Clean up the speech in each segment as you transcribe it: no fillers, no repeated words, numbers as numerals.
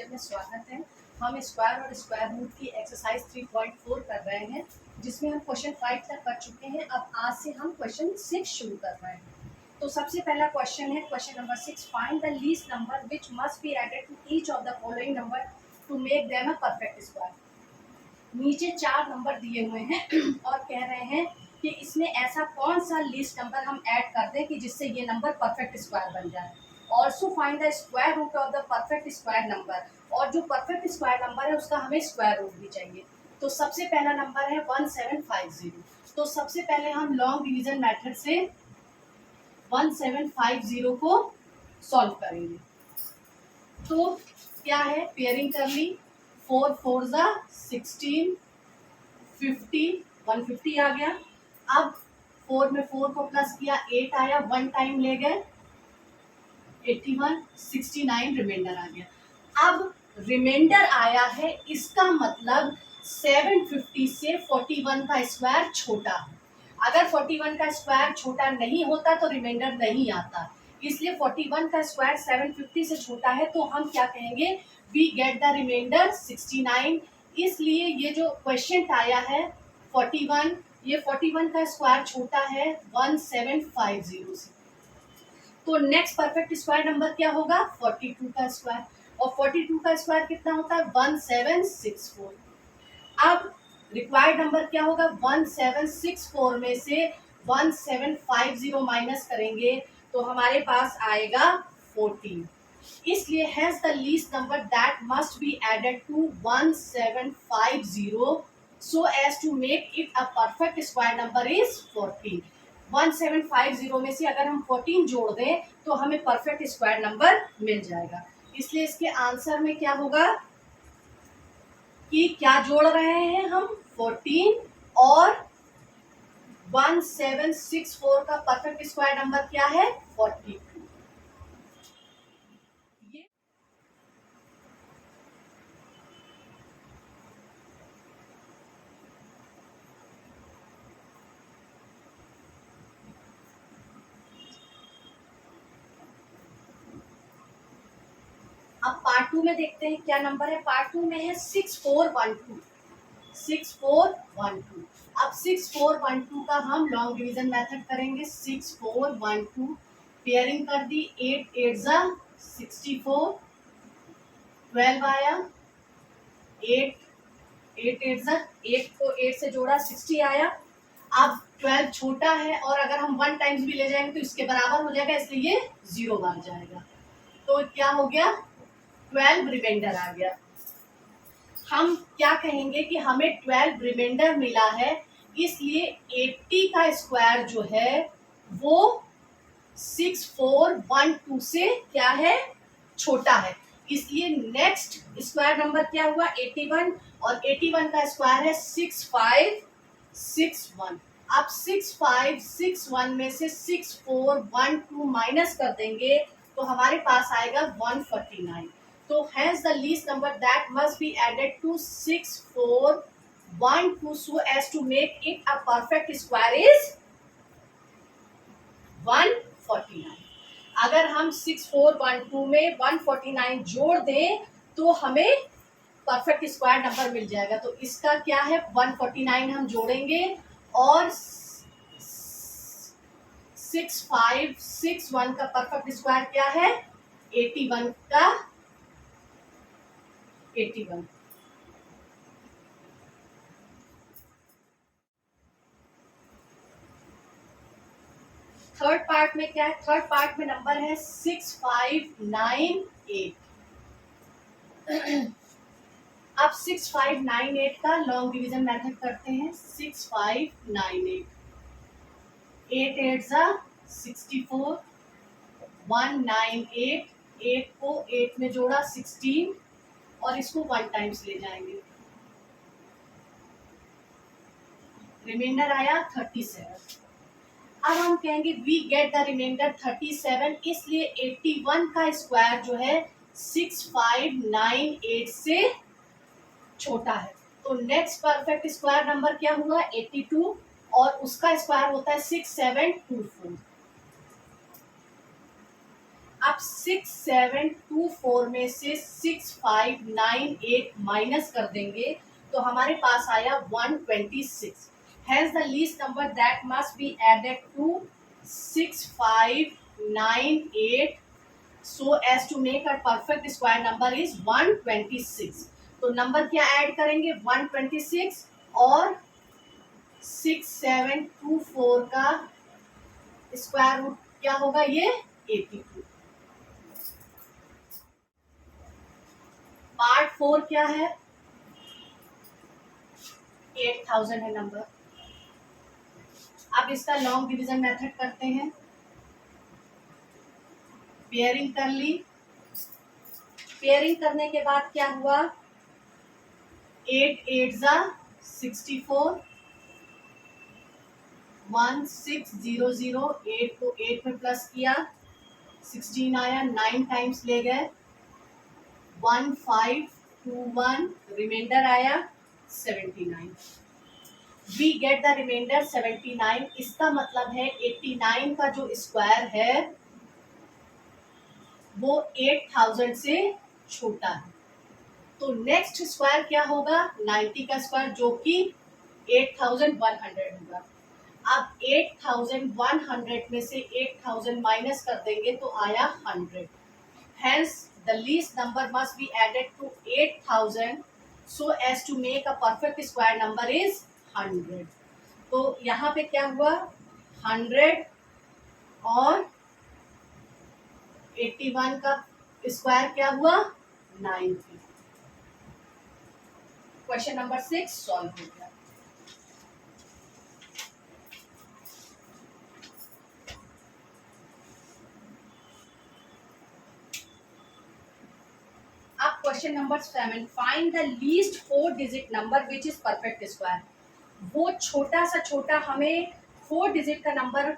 Lecture में स्वागत है। हम स्क्वायर और स्क्वायर रूट की एक्सरसाइज 3.4 कर रहे हैं, जिसमें हम क्वेश्चन 5 तक कर चुके हैं। अब आज से हम क्वेश्चन 6 शुरू कर रहे हैं। तो सबसे पहला क्वेश्चन है question number 6, find the least number which must be added to each of the following number to make them a perfect square. नीचे 4 नंबर दिए हुए हैं और कह रहे हैं कि इसमें ऐसा कौन सा लीस्ट नंबर हम ऐड कर दें कि जिससे ये नंबर परफेक्ट स्क्वायर बन जाए। Also find the square root of the perfect square number, और जो परफेक्ट स्क्वायर नंबर है उसका हमें स्क्वायर रूट भी चाहिए। तो सबसे पहला नंबर है 1750। तो सबसे पहले हम लॉन्ग डिवीजन मेथड से 1750 को सॉल्व करेंगे। तो क्या है, पेयरिंग कर ली, 4 4 जा 16, 50 150 आ गया। अब 4 में 4 को प्लस किया, 8 आया, 1 टाइम ले गए, 81 69 रिमाइंडर आ गया। अब रिमाइंडर आया है, इसका मतलब 750 से 41 का स्क्वायर छोटा है। अगर 41 का स्क्वायर छोटा नहीं होता तो रिमाइंडर नहीं आता, इसलिए 41 का स्क्वायर 750 से छोटा है। तो हम क्या कहेंगे, वी गेट द रिमाइंडर 69। इसलिए ये जो क्वेश्चन आया है 41, ये 41 का स्क्वायर छोटा है 1750 से। तो नेक्स्ट परफेक्ट स्क्वायर नंबर क्या होगा, 42 का स्क्वायर। और 42 का स्क्वायर कितना होता है, 1764। अब रिक्वायर्ड नंबर क्या होगा, 1764 में से 1750 माइनस करेंगे तो हमारे पास आएगा 14। इसलिए has the least number that must be added to 1750 so as to make it a perfect square number is 14। 1750 में से अगर हम 14 जोड़ दें तो हमें परफेक्ट स्क्वायर नंबर मिल जाएगा। इसलिए इसके आंसर में क्या होगा कि क्या जोड़ रहे हैं हम, 14 और 1764 का परफेक्ट स्क्वायर नंबर क्या है, 42। अब पार्ट 2 में देखते हैं क्या नंबर है। पार्ट 2 में है 6412। 6412। अब 6412 का हम लॉन्ग डिवीजन मेथड करेंगे। 6412 पेयरिंग कर दी, 8 8 जा 64, 12 आया, 8 8 8 जा 8 को 8 से जोड़ा 60 आया। अब 12 छोटा है और अगर हम 1 टाइम्स भी ले जाएंगे तो इसके बराबर हो जाएगा, इसलिए ये 0 बन जाएगा। तो क्या हो गया, 12 रिमाइंडर आ गया। हम क्या कहेंगे कि हमें 12 रिमाइंडर मिला है, इसलिए 80 का स्क्वायर जो है वो 6412 से क्या है, छोटा है। इसलिए नेक्स्ट स्क्वायर नंबर क्या हुआ, 81, और 81 का स्क्वायर है 6561। अब 6561 में से 6412 माइनस कर देंगे तो हमारे पास आएगा 149। तो has the least number that must be added to 6412 so as to make it a perfect square is 149। अगर हम 6412 में 149 जोड़ दें तो हमें परफेक्ट स्क्वायर नंबर मिल जाएगा। तो इसका क्या है, 149 हम जोड़ेंगे और 6561 का परफेक्ट स्क्वायर क्या है, 81 का 81। थर्ड पार्ट में क्या है, थर्ड पार्ट में नंबर है 6598। अब 6598 का लॉन्ग डिवीजन मेथड करते हैं। 6598, 8 8 जा 64, 198, 8 को 8 में जोड़ा 16 और इसको 1 टाइम्स ले जाएंगे, रिमाइंडर आया 37। अब हम कहेंगे वी गेट द रिमाइंडर 37, इसलिए 81 का स्क्वायर जो है 6598 से छोटा है। तो नेक्स्ट परफेक्ट स्क्वायर नंबर क्या हुआ, 82, और उसका स्क्वायर होता है 6724। अब 6724 में से 6598 माइनस कर देंगे तो हमारे पास आया 126. Hence the least number that must be added to 6598 so as to make a perfect square number is 126. तो नंबर क्या ऐड करेंगे 126 और 6724 का स्क्वायर रूट क्या होगा ये 82. पार्ट 4 क्या है 8000 है नंबर. अब इसका लॉन्ग डिवीजन मेथड करते हैं. पेयरिंग कर ली. पेयरिंग करने के बाद क्या हुआ 8 8 जा 64 1600 8 को 8 में प्लस किया 16 आया 9 टाइम्स ले गए 1521 रिमाइंडर आया 79. We get the remainder 79. इसका मतलब है 89 का जो स्क्वायर है वो 8000 से छोटा है. तो नेक्स्ट स्क्वायर क्या होगा 90 का स्क्वायर जो कि 8100 होगा. अब 8100 में से 8000 माइनस कर देंगे तो आया 100. Hence the least number must be added to 8000 so as to make a perfect square number is 100. तो यहाँ पे क्या हुआ 100 और 81 का स्क्वायर क्या हुआ 90. क्वेश्चन नंबर 6 सॉल्व हो गया. अब question number 7 find the least 4 digit number which is perfect square. वो छोटा सा छोटा हमें 4 डिजिट का नंबर.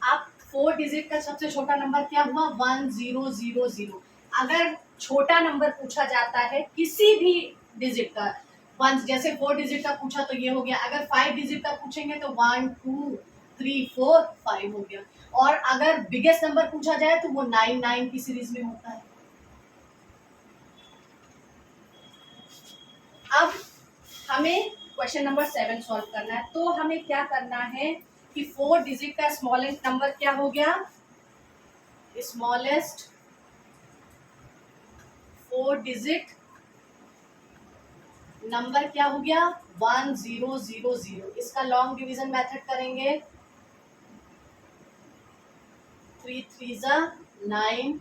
अब 4 डिजिट का सबसे छोटा नंबर क्या हुआ 1000. अगर छोटा नंबर पूछा जाता है किसी भी डिजिट का 1 जैसे 4 डिजिट का पूछा तो ये हो गया. अगर 5 डिजिट का पूछेंगे तो 1 2 3 4 5 हो गया. और अगर बिगेस्ट नंबर पूछा जाए तो वो 9 की सीरीज में होता है. अब हमें क्वेश्चन नंबर 7 सॉल्व करना है. तो हमें क्या करना है कि 4 डिजिट का स्मॉलेस्ट नंबर क्या हो गया स्मॉलेस्ट 4 डिजिट नंबर क्या हो गया 1000. इसका लॉन्ग डिवीजन मेथड करेंगे 3 3 जा 9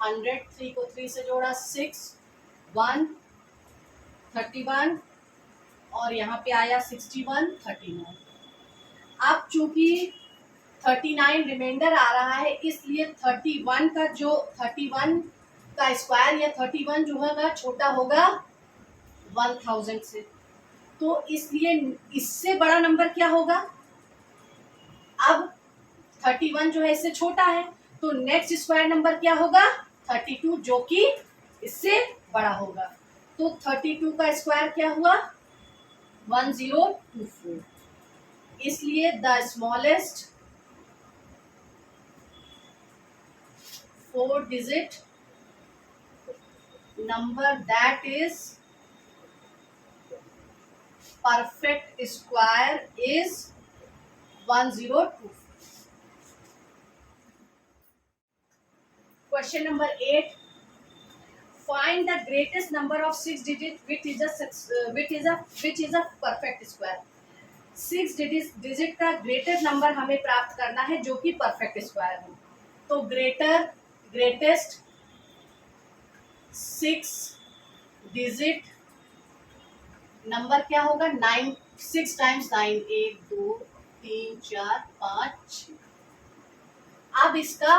100 3 को 3 से जोड़ा 6 1 31 और यहाँ पे आया 61 39. अब चूंकि 39 रिमाइंडर आ रहा है इसलिए 31 का जो 31 का स्क्वायर या 31 जो होगा छोटा होगा 1000 से. तो इसलिए इससे बड़ा नंबर क्या होगा. अब 31 जो है इससे छोटा है तो नेक्स्ट स्क्वायर नंबर क्या होगा 32 जो कि इससे बड़ा होगा. तो 32 का स्क्वायर क्या हुआ 1024. इसलिए the smallest 4 digit number that is perfect square is 1024. Question number 8. Find the greatest number of 6 digits which is a perfect square. 6 digit का ग्रेटेस्ट नंबर हमें प्राप्त करना है जो कि परफेक्ट स्क्वायर हो. तो ग्रेटेस्ट 6 डिजिट नंबर क्या होगा 9 6 टाइम्स 9 1 2 3 4 5 6. अब इसका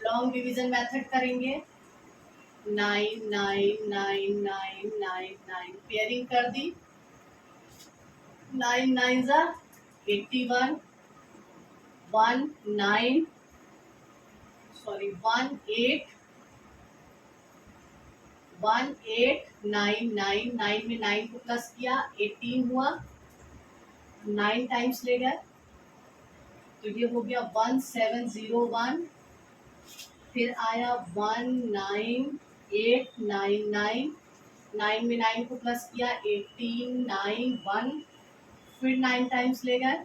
लॉन्ग डिवीजन मेथड करेंगे 9 9 9 9 9 9 पेयरिंग कर दी 9 9 जा 81 1 9 सॉरी 1 8 9 में 9 को प्लस किया 18 हुआ 9 टाइम्स ले गए तो ये हो गया 1701, फिर आया 19899, 9 में 9 को प्लस किया 1891, फिर 9 टाइम्स ले गए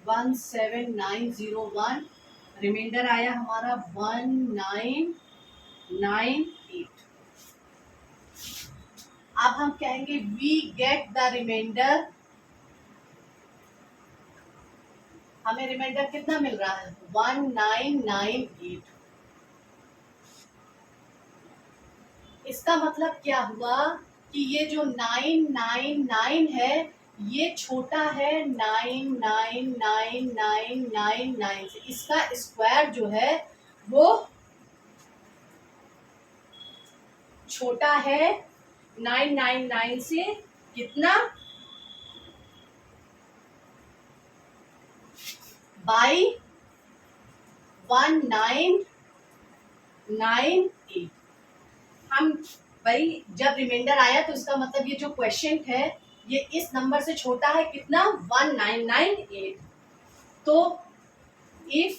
17901, रिमाइंडर आया हमारा 1998। अब हम कहेंगे वी गेट द रिमाइंडर, हमें रिमाइंडर कितना मिल रहा है 1998। इसका मतलब क्या हुआ कि ये जो 999 है ये छोटा है 9999999 से, इसका स्क्वायर जो है वो छोटा है 999 से कितना, बाई 1998। हम भाई जब रिमाइंडर आया तो इसका मतलब ये जो क्वेश्चन है ये इस नंबर से छोटा है कितना 1998। तो if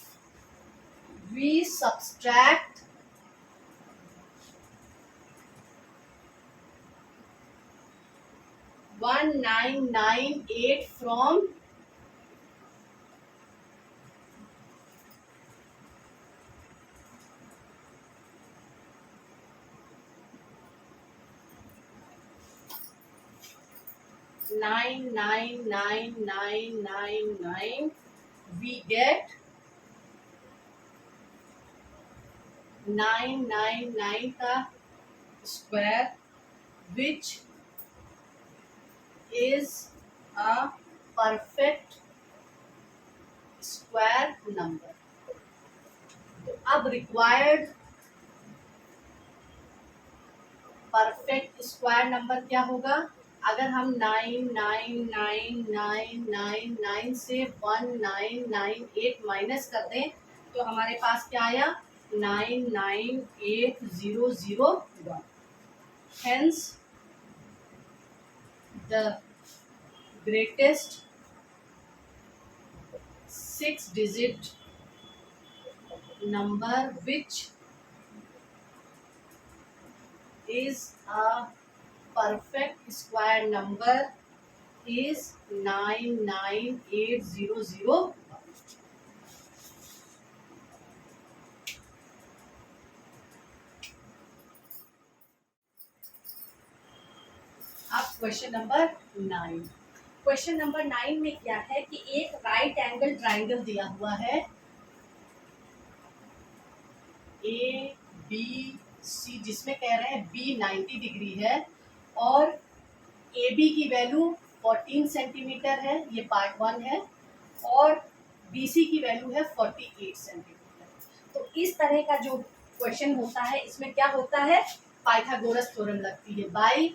we subtract 1998 from 999999, we get 999 का square which is a perfect square number. तो अब रिक्वायर्ड परफेक्ट स्क्वायर नंबर क्या होगा, अगर हम 99999 से 1998 माइनस कर दें तो हमारे पास क्या आया 998001। Hence the greatest 6-digit number which is a perfect square number is 99800। अब क्वेश्चन नंबर 9। क्वेश्चन नंबर 9 में क्या है कि एक राइट एंगल ट्राइंगल दिया हुआ है ए बी सी, जिसमें कह रहे हैं बी 90 डिग्री है और ए बी की वैल्यू 14 सेंटीमीटर है, ये पार्ट 1 है, और बी सी की वैल्यू है 48 सेंटीमीटर। तो इस तरह का जो क्वेश्चन होता है इसमें क्या होता है पाइथागोरस थ्योरम लगती है, बाय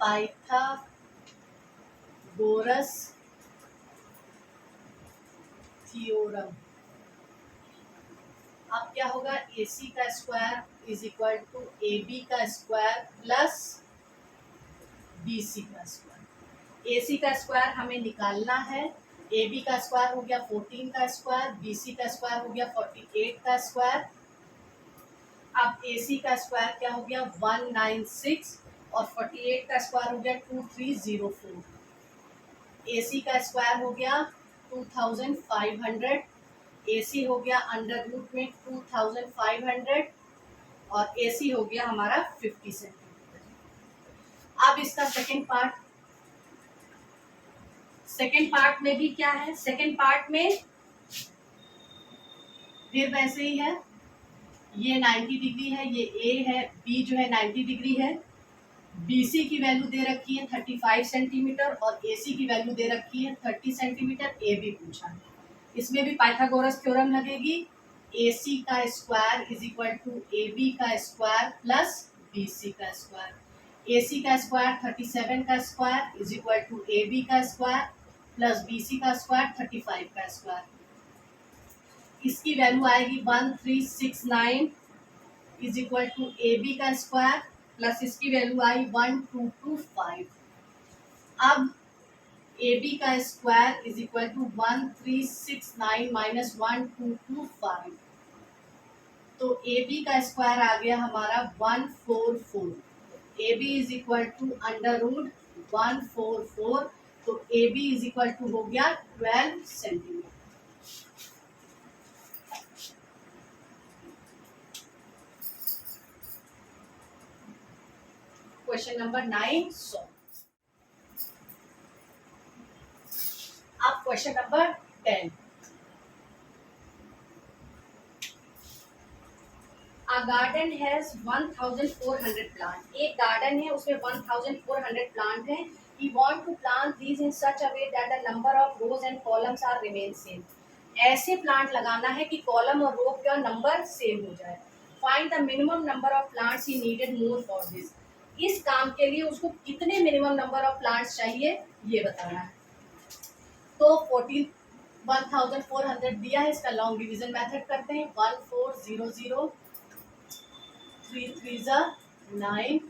पाइथागोरस थ्योरम। अब क्या होगा ए सी का square is equal to A B का स्क्वायर प्लस बी सी का स्क्वायर। ए सी का स्क्वायर हमें निकालना है, ए बी का स्क्वायर हो गया 14 का स्क्वायर, बी सी का स्क्वायर हो गया 48 का स्क्वायर। अब ए सी का स्क्वायर क्या हो गया 196 और 48 का स्क्वायर हो गया 2304। ए सी का स्क्वायर हो गया 2500, AC हो गया अंडर रूट में 2500 और AC हो गया हमारा 50 सेंटीमीटर। अब इसका सेकंड पार्ट में भी क्या है, सेकंड पार्ट में फिर वैसे ही है, ये 90 डिग्री है, ये A है, B जो है 90 डिग्री है, BC की वैल्यू दे रखी है 35 सेंटीमीटर और AC की वैल्यू दे रखी है 30 सेंटीमीटर, AB पूछा है। इसमें भी पाइथागोरस थ्योरम लगेगी, AC का square is equal to AB का स्क्वायर प्लस BC का स्क्वायर। AC का स्क्वायर 37 का square is equal to AB का स्क्वायर प्लस BC का स्क्वायर 35 का स्क्वायर। इसकी वैल्यू आएगी 1369 इज इक्वल टू AB का स्क्वायर प्लस इसकी वैल्यू आई 1225। अब ए बी का square is equal to 1369 minus 1225। तो ए बी का स्क्वायर आ गया हमारा 144। A B is equal to under root 144। तो A B is equal to हो गया 12 सेंटीमीटर। Question number 9 solve. अब question number 10। A garden has 1400 plants. एक गार्डन है उसमें 1400 प्लांट हैं. He want to plant these in such a way that the number of rows and columns are remain same. ऐसे plant लगाना है कि column और रो का नंबर सेम हो जाए. Find the minimum number of plants he needed more for this. इस काम के लिए उसको कितने मिनिमम नंबर ऑफ प्लांट्स चाहिए ये बताना है. तो 1400 दिया है. इसका लॉन्ग डिवीजन मेथड करते हैं. 1400 3 3 9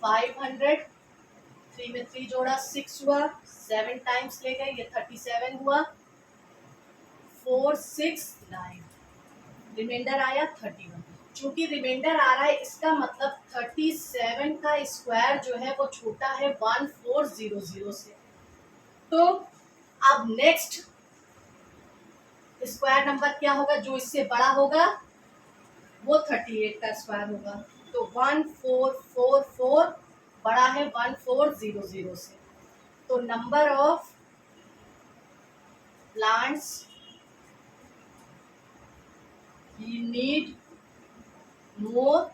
500 3 में 3 जोड़ा 6 हुआ. 7 टाइम्स ले गए ये 37 हुआ. 4 6 9 रिमाइंडर आया 31. चूंकि रिमाइंडर आ रहा है इसका मतलब 37 का स्क्वायर जो है वो छोटा है 1400 से. तो अब नेक्स्ट स्क्वायर नंबर क्या होगा जो इससे बड़ा होगा वो 38 का स्क्वायर होगा. तो 1444 बड़ा है 1400 से. तो number of plants he need more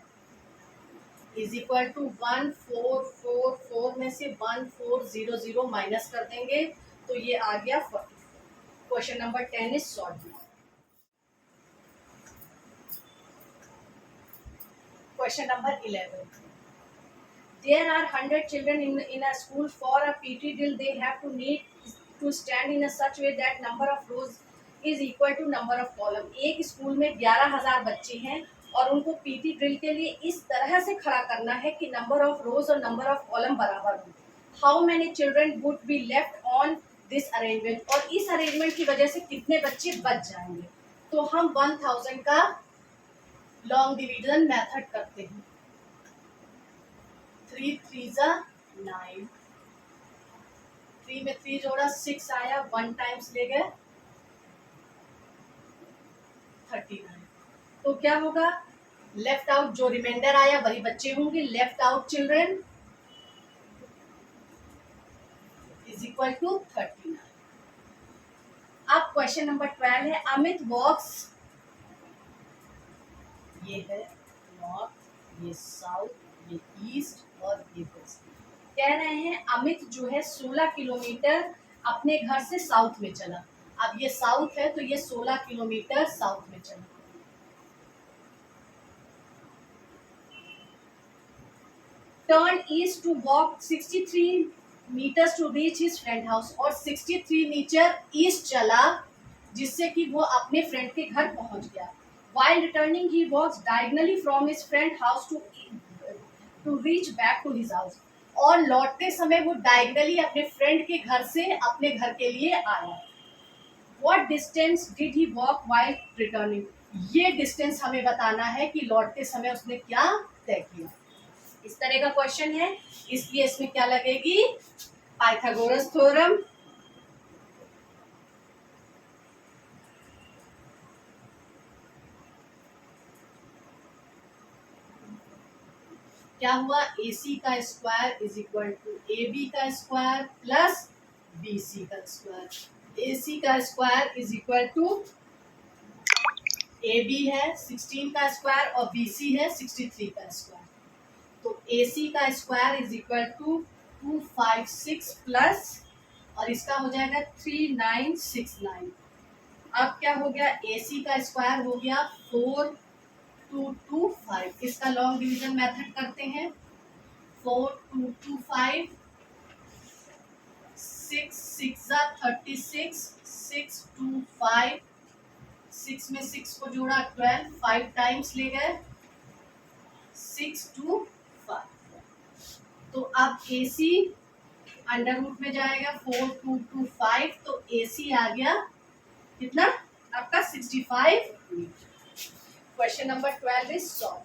is equal to 1444 में से 1400 माइनस कर देंगे तो ये आ गया 40. Question number 10 is solve. Question number 11. There are 100 children in a school. For a PT drill, they have to need to stand in a such way that number of rows is equal to number of column. एक school में 11,000 बच्चे हैं और उनको PT drill के लिए इस तरह से खड़ा करना है कि नंबर ऑफ रोज और नंबर ऑफ कॉलम बराबर हो. How many children would be left on this arrangement. और इस अरेंजमेंट की वजह से कितने बच्चे बच जाएंगे. तो हम 1000 का लॉन्ग डिवीजन मेथड करते हैं. 3 3 9 3 में 3 जोड़ा 6 आया. 1 टाइम्स ले गए 39. तो क्या होगा लेफ्ट आउट जो रिमाइंडर आया वही बच्चे होंगे. Left out children is equal to 39. अब क्वेश्चन नंबर 12 है. अमित वॉक्स, ये है नॉर्थ, ये साउथ, ये ईस्ट और ये वेस्ट. कह रहे हैं अमित जो है 16 किलोमीटर अपने घर से साउथ में चला. अब ये साउथ है तो ये 16 किलोमीटर साउथ में चला. Turn east to walk 63 metres to reach his friend house. और 63 मीटर ईस्ट चला जिससे कि वो अपने फ्रेंड के घर पहुंच गया. While returning, he walks diagonally from his friend house to reach back to his house. और लौटते समय वो डायगनली अपने फ्रेंड के घर से अपने घर के लिए आया. What distance did he walk while returning? ये डिस्टेंस हमें बताना है कि लौटते समय उसने क्या तय किया. इस तरह का क्वेश्चन है इसलिए इसमें क्या लगेगी पाइथागोरस थ्योरम. क्या हुआ AC का square is equal to AB का स्क्वायर प्लस BC का स्क्वायर. AC का square is equal to AB है 16 का स्क्वायर और BC है 63 का स्क्वायर. तो AC का square is equal to 256 plus और इसका हो जाएगा 3969. अब क्या हो गया AC का स्क्वायर हो गया 4225. इसका लॉन्ग डिवीजन मेथड करते हैं. 4225 6 6 36 625 6 में 6 को जोड़ा 12. 5 टाइम्स ले गए 625. तो अब AC अंडर रूट में जाएगा 4225, तो AC आ गया कितना आपका 65 metre. Question number 12 is solve.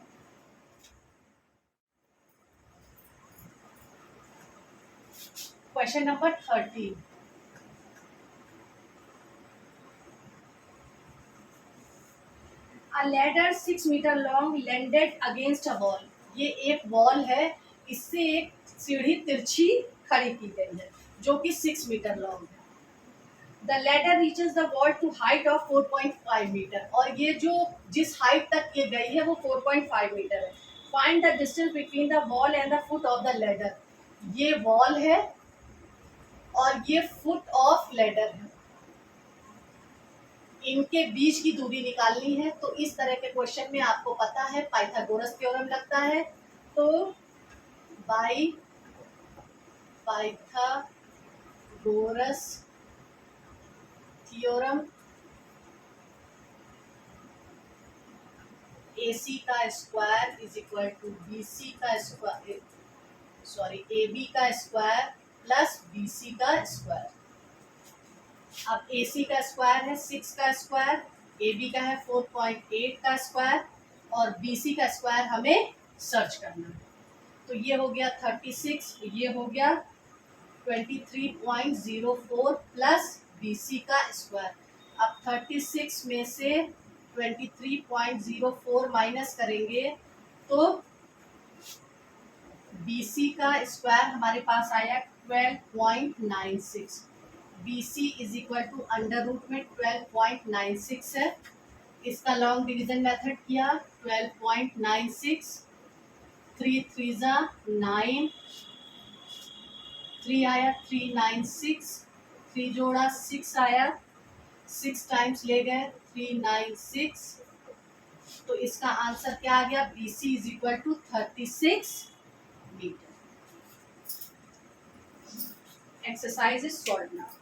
Question number 13, A ladder 6 meter long landed against a wall। ये एक वॉल है, इससे एक सीढ़ी तिरछी खड़ी की गई है जो कि 6 मीटर लॉन्ग है। The ladder reaches the wall to height of 4.5 metre, और ये जो जिस हाइट तक ये गई है वो 4.5 मीटर है। Find the distance between the wall and the foot of the ladder. ये वॉल है और ये फुट ऑफ लैडर है, इनके बीच की दूरी निकालनी है। तो इस तरह के क्वेश्चन में आपको पता है पाइथागोरस थ्योरम लगता है, तो बाय पाइथागोरस थ्योरम AC का square is equal to BC का स्क्वायर, सॉरी AB का स्क्वायर प्लस BC का स्क्वायर। अब AC का स्क्वायर है 6 का स्क्वायर, AB का है 4.8 का स्क्वायर और BC का स्क्वायर हमें सर्च करना है। तो ये हो गया 36, ये हो गया 23.04 प्लस BC का स्क्वायर। अब 36 में से 23.04 माइनस करेंगे तो BC का स्क्वायर हमारे पास आया 12.96। BC is equal to under root में 12.96 है, इसका लॉन्ग डिवीजन मेथड किया 12.96, 3 3 जा 9, 3 आया 396, 3 जोड़ा 6 आया, 6 टाइम्स ले गए 396, तो इसका आंसर क्या आ गया BC is equal to 36 metre. Exercise is solve now.